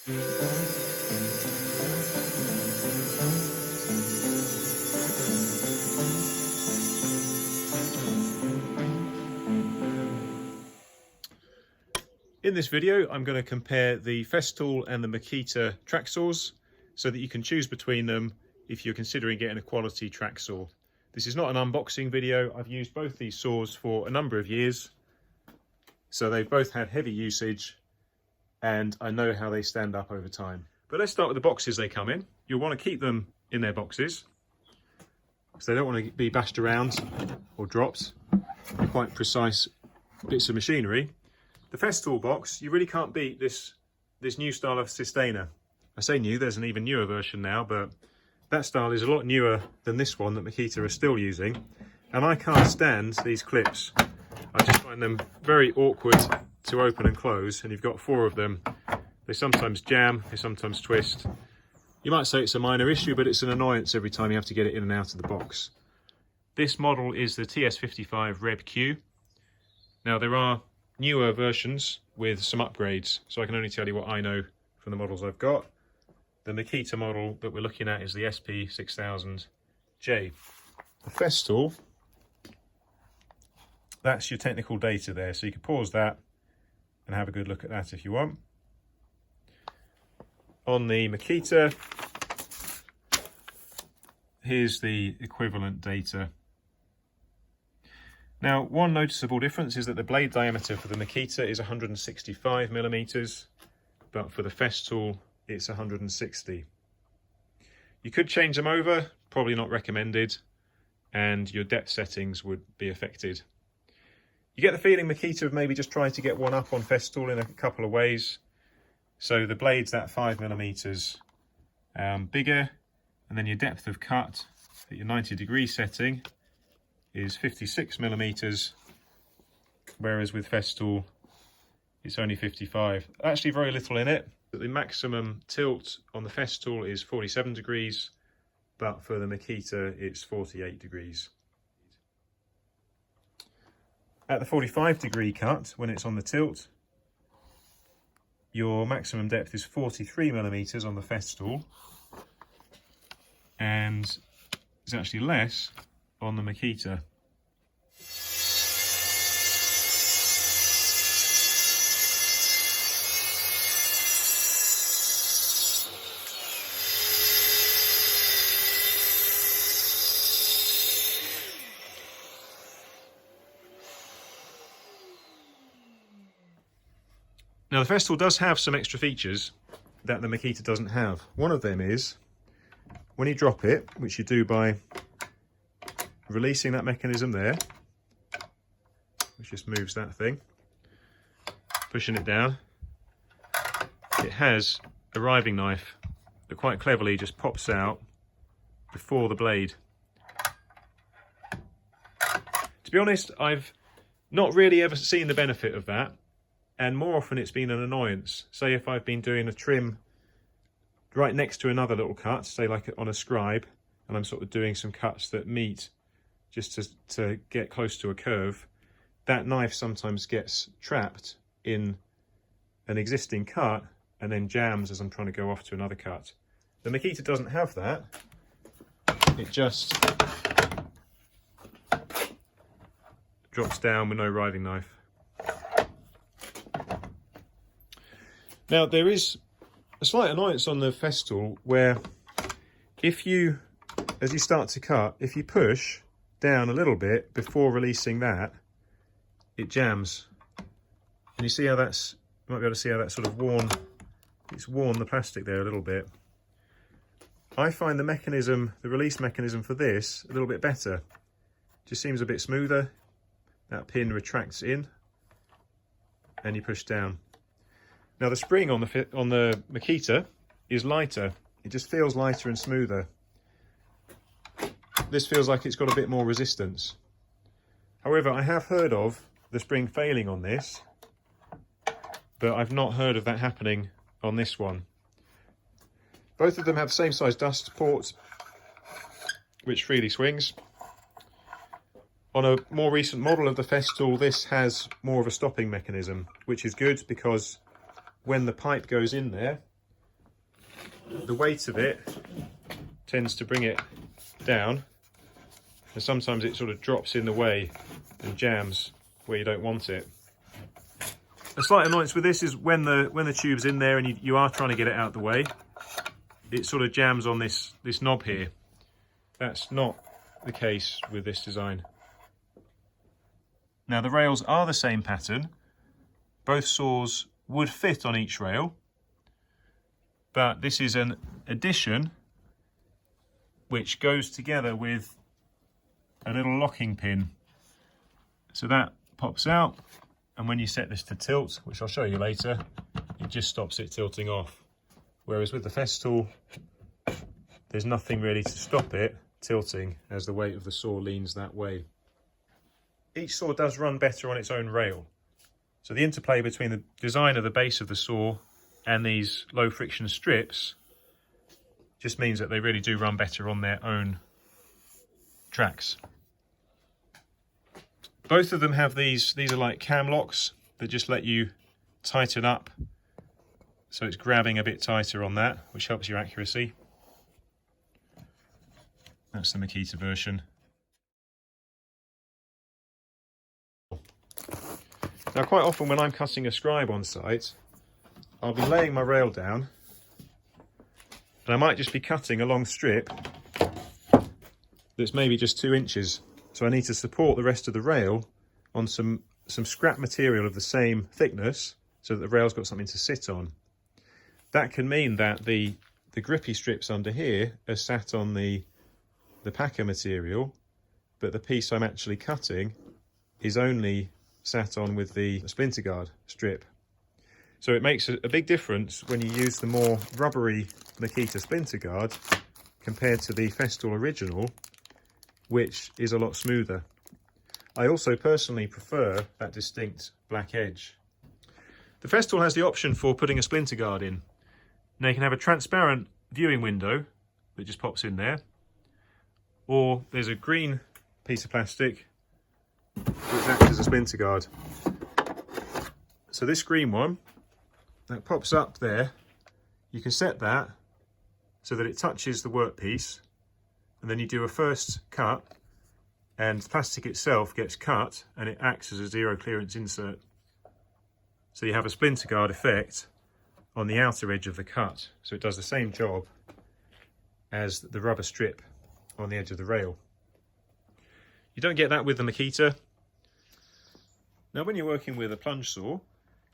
In this video, I'm going to compare the Festool and the Makita track saws so that you can choose between them if you're considering getting a quality track saw. This is not an unboxing video. I've used both these saws for a number of years, so they've both had heavy usage and I know how they stand up over time. But let's start with the boxes they come in. You'll want to keep them in their boxes because they don't want to be bashed around or dropped. They're quite precise bits of machinery. The Festool box, you really can't beat this new style of sustainer. I say new, there's an even newer version now, but that style is a lot newer than this one that Makita are still using. And I can't stand these clips. I just find them very awkward to open and close, and you've got 4 of them. They sometimes jam, they sometimes twist. You might say it's a minor issue, but it's an annoyance every time you have to get it in and out of the box. This model is the TS55 Reb Q. Now there are newer versions with some upgrades, so I can only tell you what I know from the models I've got. The Makita model that we're looking at is the SP6000J. The Festool, that's your technical data there, so you can pause that and have a good look at that if you want. On the Makita, here's the equivalent data. Now, one noticeable difference is that the blade diameter for the Makita is 165 millimeters, but for the Festool, it's 160. You could change them over, probably not recommended, and your depth settings would be affected. You get the feeling Makita have maybe just tried to get one up on Festool in a couple of ways. So the blade's that 5 millimeters bigger, and then your depth of cut at your 90-degree setting is 56 millimeters, whereas with Festool it's only 55. Actually very little in it. The maximum tilt on the Festool is 47 degrees, but for the Makita it's 48 degrees. At the 45-degree cut, when it's on the tilt, your maximum depth is 43 millimeters on the Festool, and it's actually less on the Makita. Now the Festool does have some extra features that the Makita doesn't have. One of them is when you drop it, which you do by releasing that mechanism there, which just moves that thing, pushing it down, it has a riving knife that quite cleverly just pops out before the blade. To be honest, I've not really ever seen the benefit of that, and more often it's been an annoyance. Say if I've been doing a trim right next to another little cut, say like on a scribe, and I'm sort of doing some cuts that meet just to get close to a curve, that knife sometimes gets trapped in an existing cut and then jams as I'm trying to go off to another cut. The Makita doesn't have that. It just drops down with no riving knife. Now there is a slight annoyance on the Festool where if you, as you start to cut, if you push down a little bit before releasing that, it jams. And you see how that's, you might be able to see how that's sort of worn, it's worn the plastic there a little bit. I find the mechanism, the release mechanism for this, a little bit better. It just seems a bit smoother. That pin retracts in and you push down. Now the spring on the Makita is lighter. It just feels lighter and smoother. This feels like it's got a bit more resistance. However, I have heard of the spring failing on this, but I've not heard of that happening on this one. Both of them have the same size dust port, which freely swings. On a more recent model of the Festool, this has more of a stopping mechanism, which is good because when the pipe goes in there, the weight of it tends to bring it down, and sometimes it sort of drops in the way and jams where you don't want it. A slight annoyance with this is when the tube's in there and you are trying to get it out of the way, it sort of jams on this knob here. That's not the case with this design. Now the rails are the same pattern. Both saws would fit on each rail, but this is an addition which goes together with a little locking pin. So that pops out, and when you set this to tilt, which I'll show you later, it just stops it tilting off. Whereas with the Festool, there's nothing really to stop it tilting as the weight of the saw leans that way. Each saw does run better on its own rail. So the interplay between the design of the base of the saw and these low friction strips just means that they really do run better on their own tracks. Both of them have these are like cam locks that just let you tighten up. So it's grabbing a bit tighter on that, which helps your accuracy. That's the Makita version. Now quite often when I'm cutting a scribe on site, I'll be laying my rail down and I might just be cutting a long strip that's maybe just 2 inches. So I need to support the rest of the rail on some scrap material of the same thickness so that the rail's got something to sit on. That can mean that the grippy strips under here are sat on the packer material, but the piece I'm actually cutting is only sat on with the splinter guard strip. So it makes a big difference when you use the more rubbery Makita splinter guard compared to the Festool original, which is a lot smoother. I also personally prefer that distinct black edge. The Festool has the option for putting a splinter guard in. Now you can have a transparent viewing window that just pops in there, or there's a green piece of plastic which acts as a splinter guard. So this green one that pops up there, you can set that so that it touches the workpiece, and then you do a first cut and the plastic itself gets cut and it acts as a zero clearance insert. So you have a splinter guard effect on the outer edge of the cut, so it does the same job as the rubber strip on the edge of the rail. You don't get that with the Makita. Now when you're working with a plunge saw,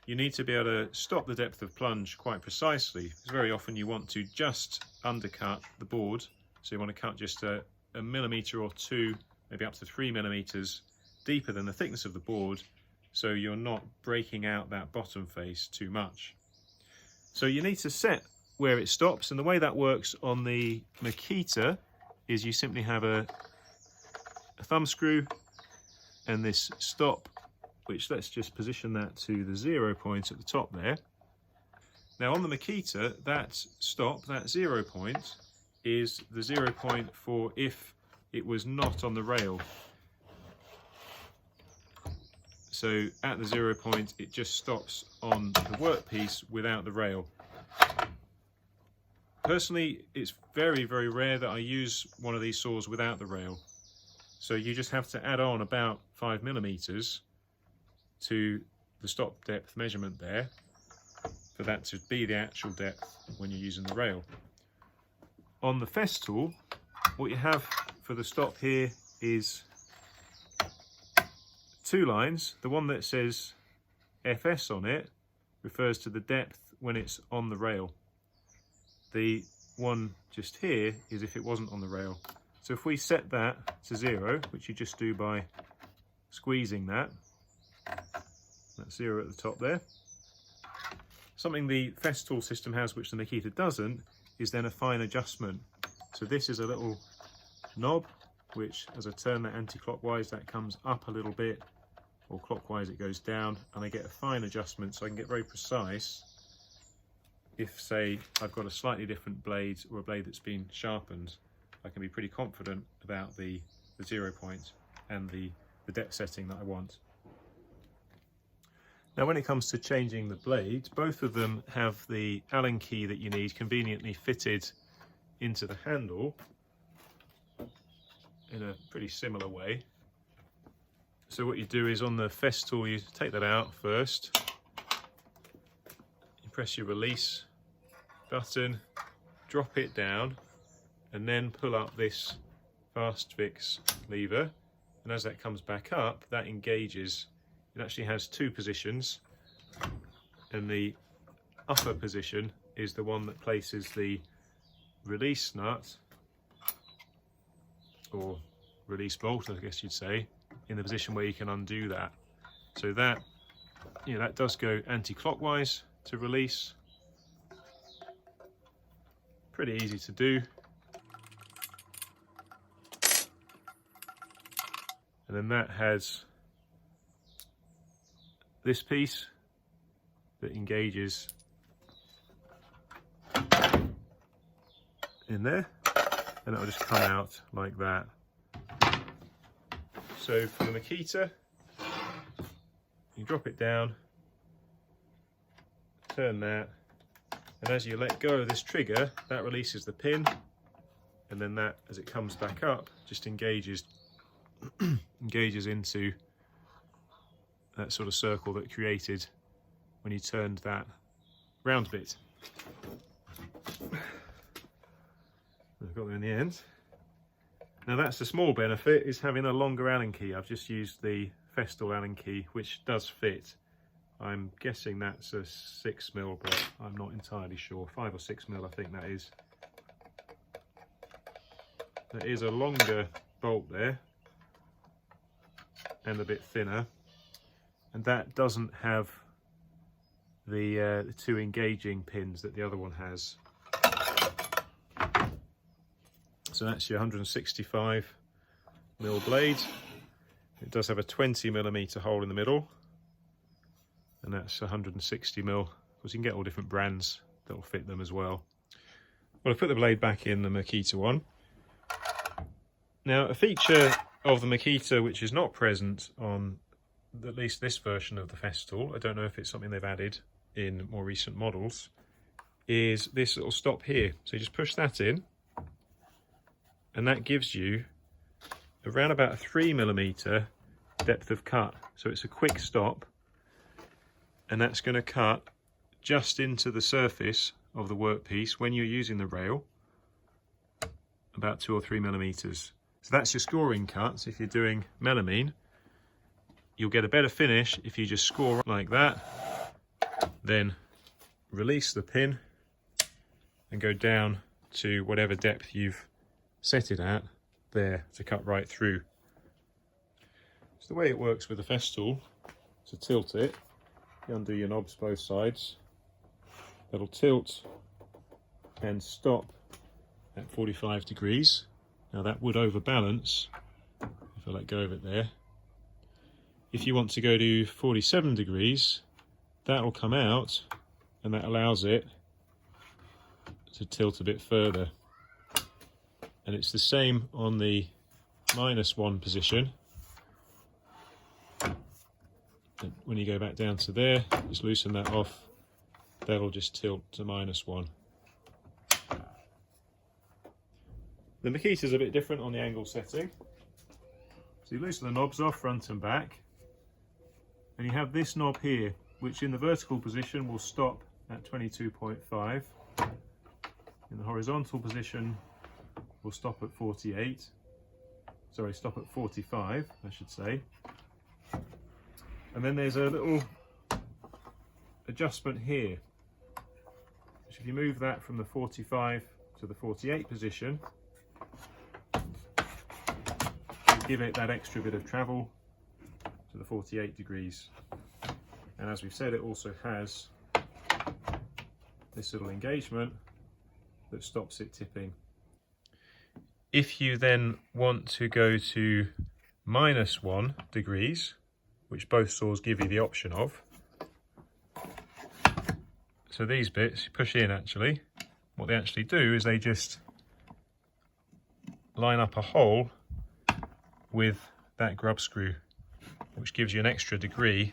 you need to be able to stop the depth of plunge quite precisely, because very often you want to just undercut the board. So you want to cut just a millimetre or 2, maybe up to 3 millimetres deeper than the thickness of the board, so you're not breaking out that bottom face too much. So you need to set where it stops, and the way that works on the Makita is you simply have a thumb screw and this stop, which let's just position that to the 0 point at the top there. Now on the Makita, that stop, that 0 point, is the 0 point for if it was not on the rail. So at the 0 point, it just stops on the workpiece without the rail. Personally, it's very, very rare that I use one of these saws without the rail. So you just have to add on about 5 millimetres to the stop depth measurement there for that to be the actual depth when you're using the rail. On the Festool, what you have for the stop here is 2 lines. The one that says FS on it refers to the depth when it's on the rail. The one just here is if it wasn't on the rail. So if we set that to 0, which you just do by squeezing that, that's 0 at the top there. Something the Festool system has which the Makita doesn't is then a fine adjustment. So this is a little knob which, as I turn that anti-clockwise, that comes up a little bit, or clockwise it goes down, and I get a fine adjustment so I can get very precise if, say, I've got a slightly different blade or a blade that's been sharpened. I can be pretty confident about the 0 point and the depth setting that I want. Now when it comes to changing the blades, both of them have the Allen key that you need conveniently fitted into the handle in a pretty similar way. So what you do is on the Festool, you take that out first, you press your release button, drop it down, and then pull up this fast fix lever, and as that comes back up, that engages. It actually has two positions, and the upper position is the one that places the release nut, or release bolt, I guess you'd say, in the position where you can undo that. So that, you know, that does go anti-clockwise to release. Pretty easy to do. And then that has this piece that engages in there, and it'll just come out like that. So for the Makita, you drop it down, turn that, and as you let go of this trigger, that releases the pin, and then that, as it comes back up, just engages into that sort of circle that created when you turned that round bit. I've got there in the end. Now that's the small benefit, is having a longer Allen key. I've just used the Festool Allen key, which does fit. I'm guessing that's a 6mm, but I'm not entirely sure. 5 or 6mm, I think that is. There is a longer bolt there, and a bit thinner, and that doesn't have the two engaging pins that the other one has. So that's your 165mm blade. It does have a 20mm hole in the middle, and that's 160mm. Of course, you can get all different brands that will fit them as well. Well, I've put the blade back in the Makita one. Now, a feature of the Makita which is not present on at least this version of the Festool, I don't know if it's something they've added in more recent models, is this little stop here. So you just push that in, and that gives you around about a 3mm depth of cut. So it's a quick stop, and that's going to cut just into the surface of the workpiece when you're using the rail, about 2 or 3mm. So that's your scoring cuts. If you're doing melamine, you'll get a better finish if you just score like that, then release the pin and go down to whatever depth you've set it at there to cut right through. So the way it works with the Festool, to tilt it, you undo your knobs both sides, that'll tilt and stop at 45 degrees. Now that would overbalance if I let go of it there. If you want to go to 47 degrees, that will come out, and that allows it to tilt a bit further. And it's the same on the -1 position. And when you go back down to there, just loosen that off, that'll just tilt to -1. The Makita's a bit different on the angle setting. So you loosen the knobs off front and back, and you have this knob here, which in the vertical position will stop at 22.5. In the horizontal position will stop at 48. Sorry, stop at 45, I should say. And then there's a little adjustment here, which if you move that from the 45 to the 48 position, give it that extra bit of travel to the 48 degrees. And as we've said, it also has this little engagement that stops it tipping. If you then want to go to -1 degrees, which both saws give you the option of, so these bits you push in, actually what they actually do is they just line up a hole with that grub screw, which gives you an extra degree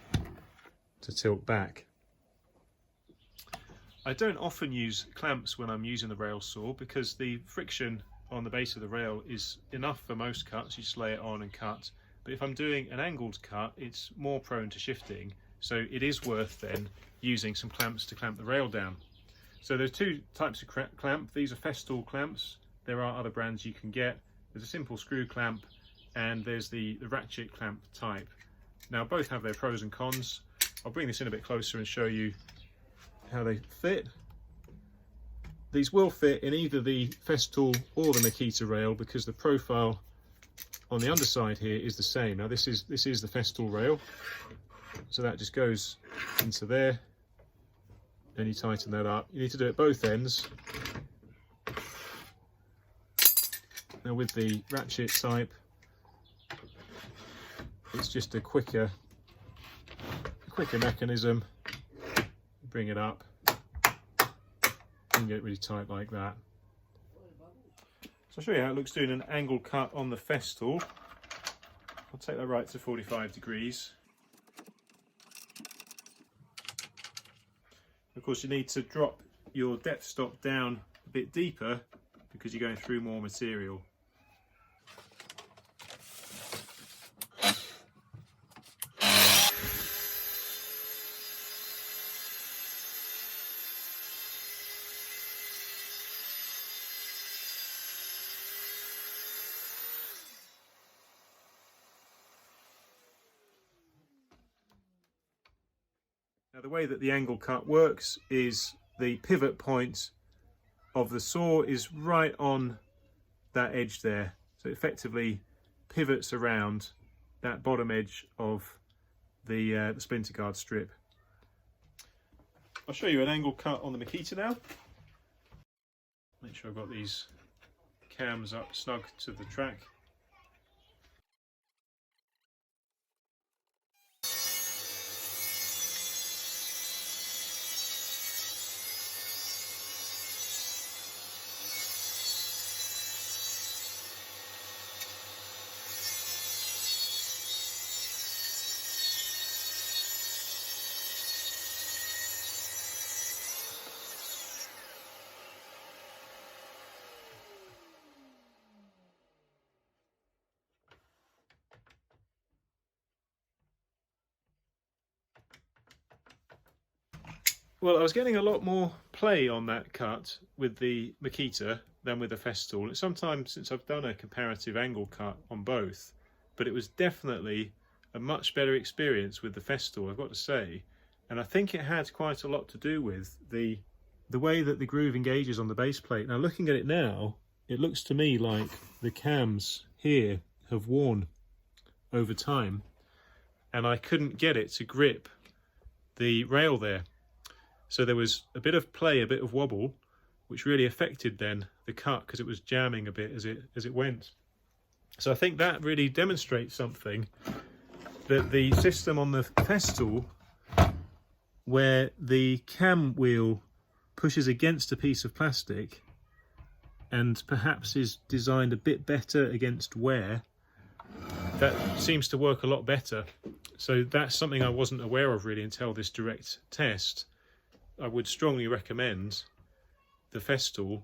to tilt back. I don't often use clamps when I'm using the rail saw because the friction on the base of the rail is enough for most cuts. You just lay it on and cut. But if I'm doing an angled cut, it's more prone to shifting, so it is worth then using some clamps to clamp the rail down. So there's two types of clamp. These are Festool clamps. There are other brands you can get. There's a simple screw clamp and there's the ratchet clamp type. Now both have their pros and cons. I'll bring this in a bit closer and show you how they fit. These will fit in either the Festool or the Makita rail because the profile on the underside here is the same. Now this is the Festool rail, so that just goes into there and you tighten that up. You need to do it both ends. Now with the ratchet type, it's just a quicker mechanism. Bring it up and get it really tight like that. So I'll show you how it looks doing an angle cut on the Festool. I'll take that right to 45 degrees. Of course you need to drop your depth stop down a bit deeper because you're going through more material. Now the way that the angle cut works is the pivot point of the saw is right on that edge there. So it effectively pivots around that bottom edge of the splinter guard strip. I'll show you an angle cut on the Makita now. Make sure I've got these cams up snug to the track. Well, I was getting a lot more play on that cut with the Makita than with the Festool. It's sometimes since I've done a comparative angle cut on both, but it was definitely a much better experience with the Festool, I've got to say. And I think it had quite a lot to do with the way that the groove engages on the base plate. Now looking at it now, it looks to me like the cams here have worn over time and I couldn't get it to grip the rail there. So there was a bit of play, a bit of wobble, which really affected then the cut because it was jamming a bit as it went. So I think that really demonstrates something, that the system on the Festool, where the cam wheel pushes against a piece of plastic and perhaps is designed a bit better against wear, that seems to work a lot better. So that's something I wasn't aware of really until this direct test. I would strongly recommend the Festool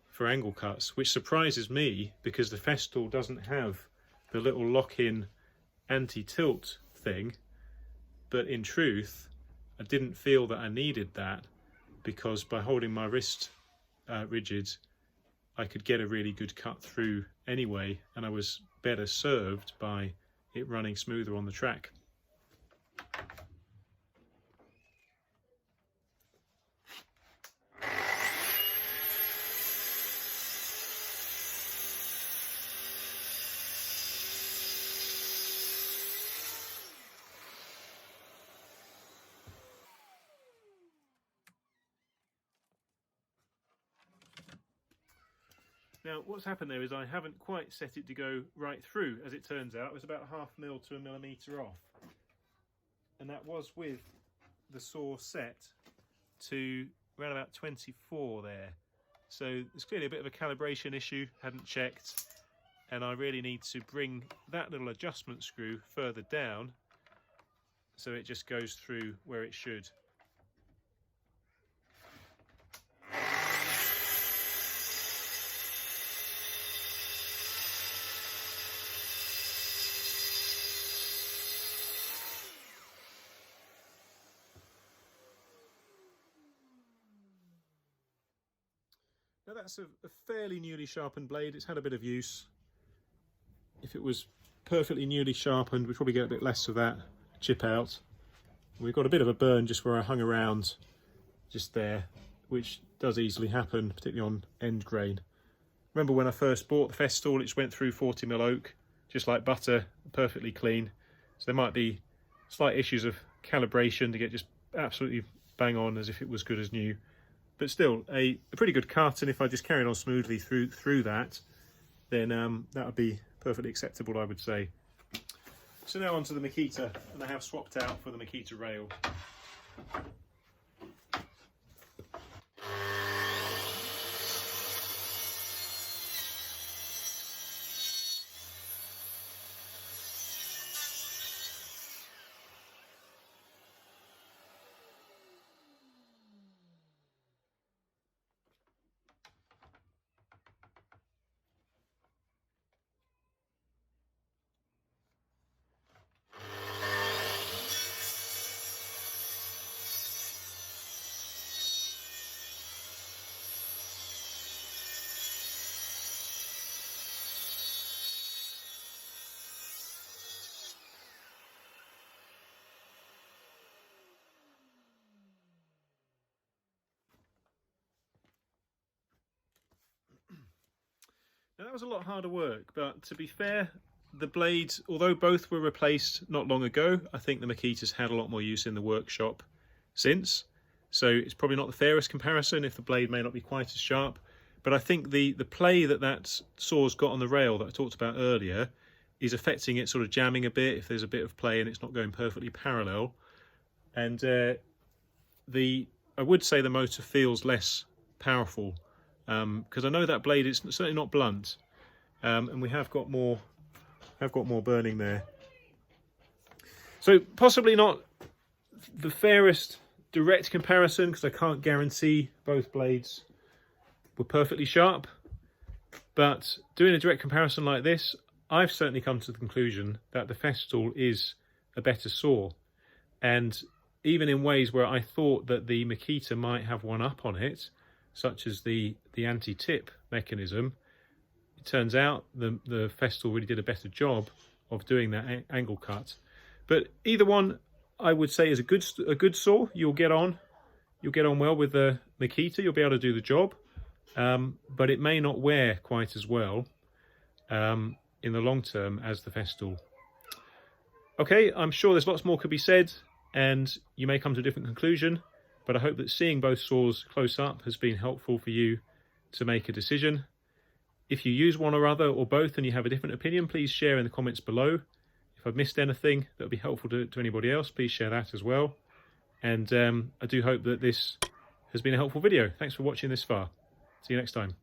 for angle cuts, which surprises me because the Festool doesn't have the little lock-in anti-tilt thing, but in truth I didn't feel that I needed that because by holding my wrist rigid I could get a really good cut through anyway, and I was better served by it running smoother on the track. Now what's happened there is I haven't quite set it to go right through. As it turns out, it was about 0.5 mil to 1 millimetre off, and that was with the saw set to around about 24 there. So there's clearly a bit of a calibration issue, hadn't checked, and I really need to bring that little adjustment screw further down so it just goes through where it should. Now that's a fairly newly sharpened blade. It's had a bit of use. If it was perfectly newly sharpened, we'd probably get a bit less of that chip out. We've got a bit of a burn just where I hung around just there, which does easily happen, particularly on end grain. Remember when I first bought the Festool, it just went through 40mm oak, just like butter, perfectly clean. So there might be slight issues of calibration to get just absolutely bang on as if it was good as new. But still, a pretty good cut, and if I just carried on smoothly through that, then that would be perfectly acceptable, I would say. So now onto the Makita, and I have swapped out for the Makita rail. Now that was a lot harder work, but to be fair, the blades, although both were replaced not long ago, I think the Makita's had a lot more use in the workshop since. So it's probably not the fairest comparison if the blade may not be quite as sharp. But I think the play that saw's got on the rail that I talked about earlier is affecting it, sort of jamming a bit if there's a bit of play and it's not going perfectly parallel. And I would say the motor feels less powerful. Because I know that blade is certainly not blunt, and we have got more burning there. So possibly not the fairest direct comparison, because I can't guarantee both blades were perfectly sharp. But doing a direct comparison like this, I've certainly come to the conclusion that the Festool is a better saw, and even in ways where I thought that the Makita might have one up on it, such as the anti-tip mechanism, it turns out the Festool really did a better job of doing that angle cut. But either one, I would say, is a good saw. You'll get on well with the Makita. You'll be able to do the job, but it may not wear quite as well in the long term as the Festool. Okay, I'm sure there's lots more could be said, and you may come to a different conclusion. But I hope that seeing both saws close up has been helpful for you to make a decision. If you use one or other or both and you have a different opinion, please share in the comments below. If I've missed anything that would be helpful to anybody else, please share that as well. And I do hope that this has been a helpful video. Thanks for watching this far. See you next time.